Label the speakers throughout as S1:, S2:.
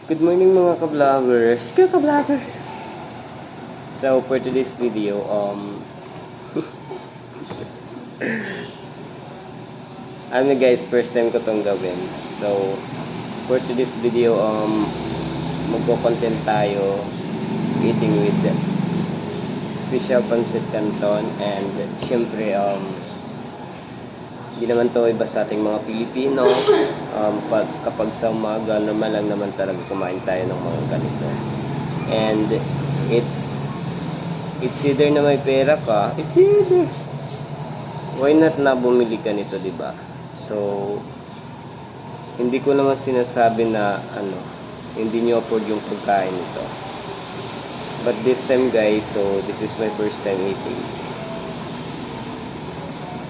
S1: Good morning mga ka-vloggers. Ka-vloggers. So for today's video, ano guys, first time ko tong gawin. So for today's video, magko-content tayo eating with special pancit canton, and syempre hindi naman to iba sa ating mga Pilipino. Kapag sa umaga, normal lang naman talaga kumain tayo ng mga ganito. And it's either na may pera ka, it's either why not na bumili ka nito, di ba? So hindi ko naman sinasabi na hindi nyo afford yung pagkain nito. But this time guys, so this is my first time eating.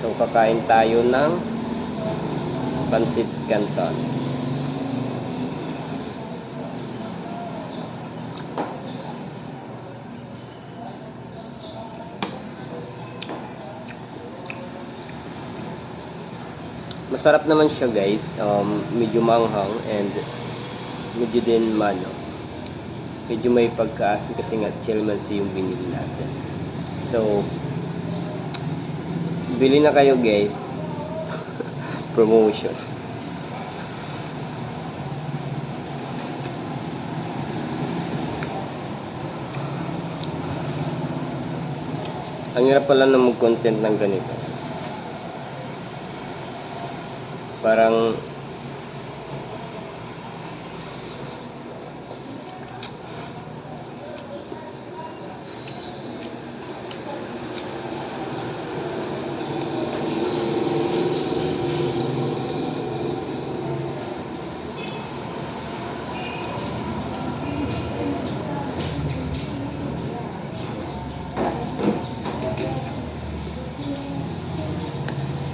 S1: So kakain tayo ng pancit canton. Masarap naman siya guys, medyo manghang and medyo din medyo may pagkaasin kasi nga chelmansi yung binili natin. So bili na kayo guys. Promotion. Ang hirap pala na mag-content ng ganito. Parang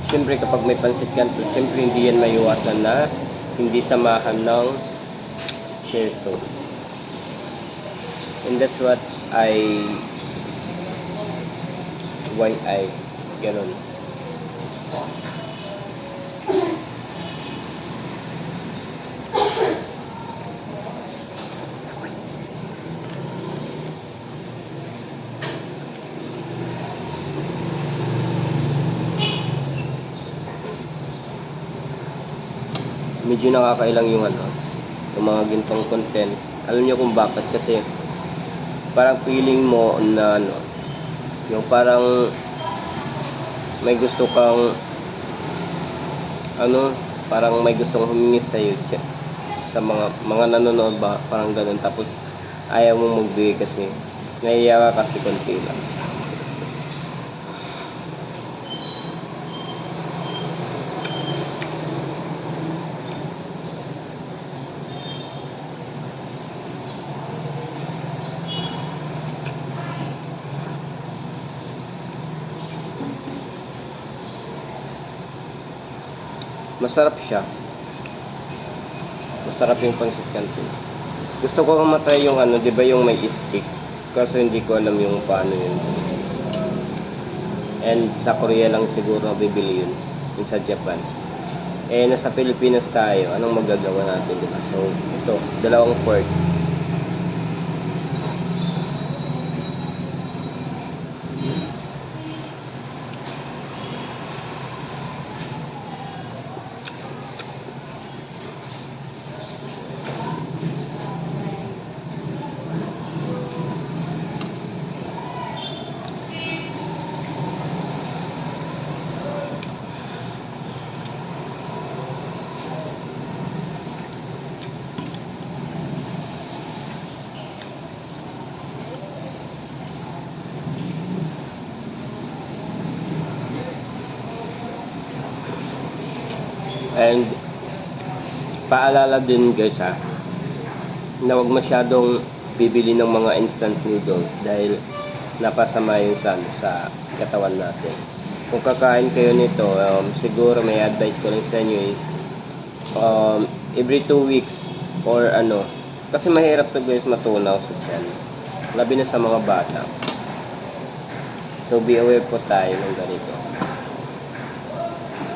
S1: siyempre kapag may pancit canton, siyempre hindi yan maiwasan na hindi samahan ng share stone. And that's why ganun. Medyo nakakailang yung mga gintong content. Alam niyo kung bakit? Kasi parang feeling mo na yung parang may gusto kang parang may gustong humingi sa iyo sa mga nanonood ba, parang ganun. Tapos ayaw mo magbigay kasi nahiya ka kasi konti lang. Masarap siya. Masarap yung pancit canton. Gusto ko matry yung di ba yung may stick? Kaso hindi ko alam yung paano yun. And sa Korea lang siguro bibili yun. Yung sa Japan. Nasa Pilipinas tayo. Anong magagawa natin, diba? So, ito, 2 fork. And paalala din guys na huwag masyadong bibili ng mga instant noodles dahil napasama yun sa katawan natin. Kung kakain kayo nito, siguro may advice ko lang sa inyo is every 2 weeks or kasi mahirap to guys matunaw sa tiyan, labi na sa mga bata. So be aware po tayo ng ganito.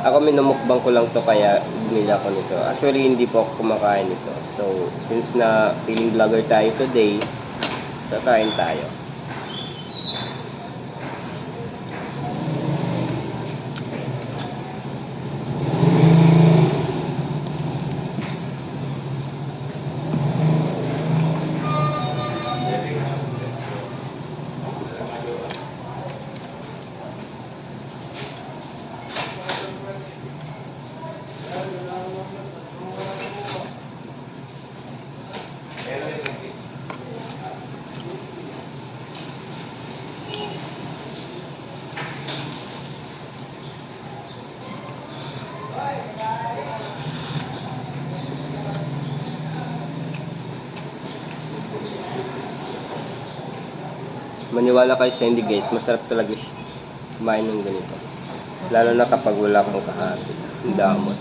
S1: Ako minumukbang ko lang to kaya bumili ako nito. Actually, hindi po ako kumakain nito. So, since na feeling vlogger tayo today, kakain tayo. Maniwala kayo sa hindi guys, masarap talaga siya kumain ng ganito. Lalo na kapag wala kang kahapon. Ang damot.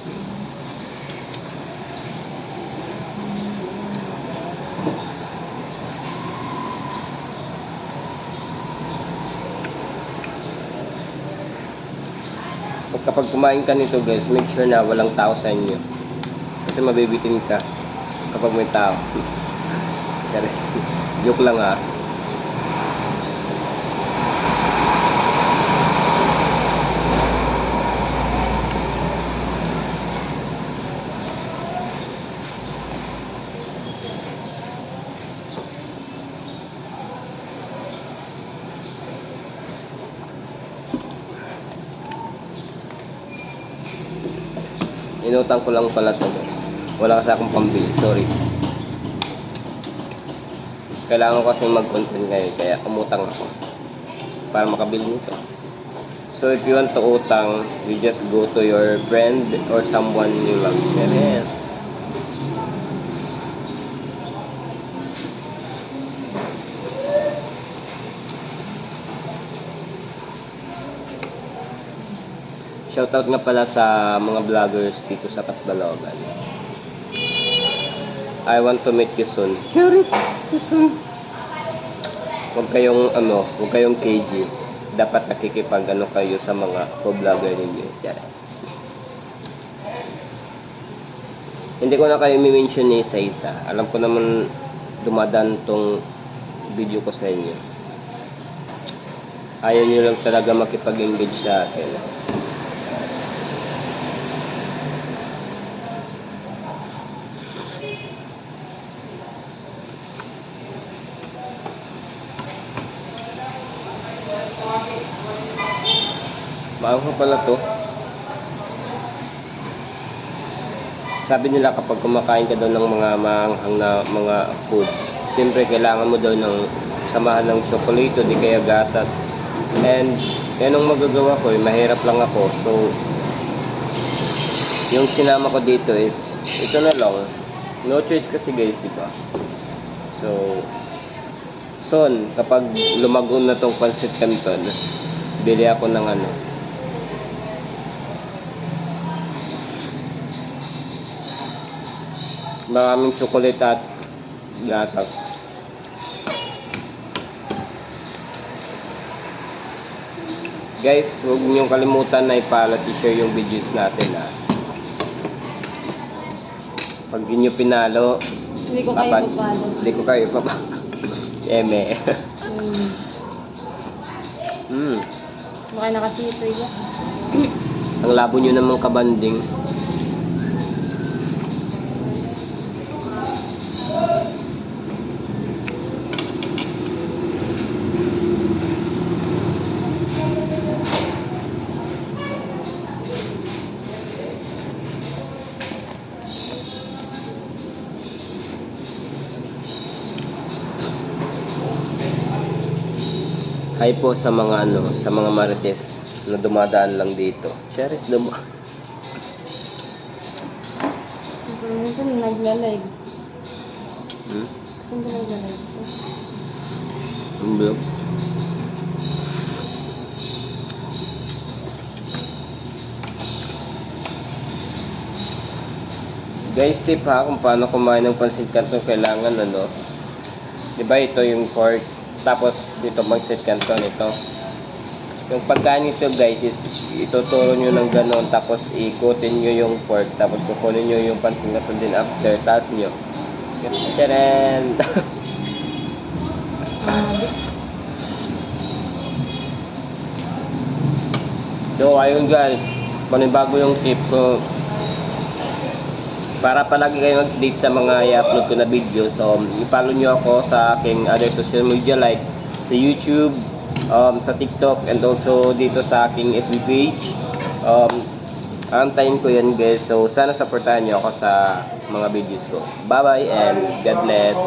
S1: Kapag kumain ka nito guys, make sure na walang tao sa inyo. Kasi mabibitin ka kapag may tao. Charis. Joke lang ha. Inutang ko lang pala to guys. Wala kasi akong pambili, sorry. Kailangan ko kasi mag-content ngayon kaya umutang ako para makabili nito. So if you want to utang, you just go to your friend or someone you love. Share it. Shoutout nga pala sa mga vloggers dito sa Catbalogan. I want to meet you soon. Curious. Huwag kayong KG. Dapat nakikipag kayo sa mga co-vlogger ninyo. Hindi ko na kayo mi-mention ni isa-isa. Alam ko naman dumadaan tong video ko sa inyo. Ayaw nyo lang talaga makipag-engage sa akin. Maanghang pala to. Sabi nila kapag kumakain ka daw ng mga maanghang na mga food, siyempre kailangan mo daw ng samahan ng tsokolate di kaya gatas. And yan ang magagawa ko, mahirap lang ako. So yung sinama ko dito is ito na lang. No choice kasi guys, di ba? So soon, kapag lumago na tong pancit canton, bili ako ng maraming chocolate at gatas. Guys, huwag niyong kalimutan na share yung videos natin ha. Pag di nyo pinalo,
S2: Hindi ko kayo papalo.
S1: Hindi ko kayo papalo. Eme.
S2: Baka nakasito yun.
S1: Ang labo nyo namang kabanding. Hi po sa mga sa mga marites na dumadaan lang dito. Charis
S2: Siguro nito nagla-live. Saan ba nagla-live?
S1: Blue. Guys, tip ha kung paano kumain ng pancit canton. Kailangan diba ito yung pork, tapos dito pancit canton ito. Yung pagkain nito guys is ituturo nyo ng ganon, tapos ikutin nyo yung pork, tapos kukunin nyo yung pansin na din after, taas nyo. Yes, charan! So, ayun guys, panibago yung tip ko. Para palagi kayo mag-update sa mga i-upload ko na video. So, i-follow nyo ako sa aking other social media like sa YouTube, sa TikTok, and also dito sa aking FB page. Antayin ko yan guys. So, sana supportahan nyo ako sa mga videos ko. Bye-bye and God bless.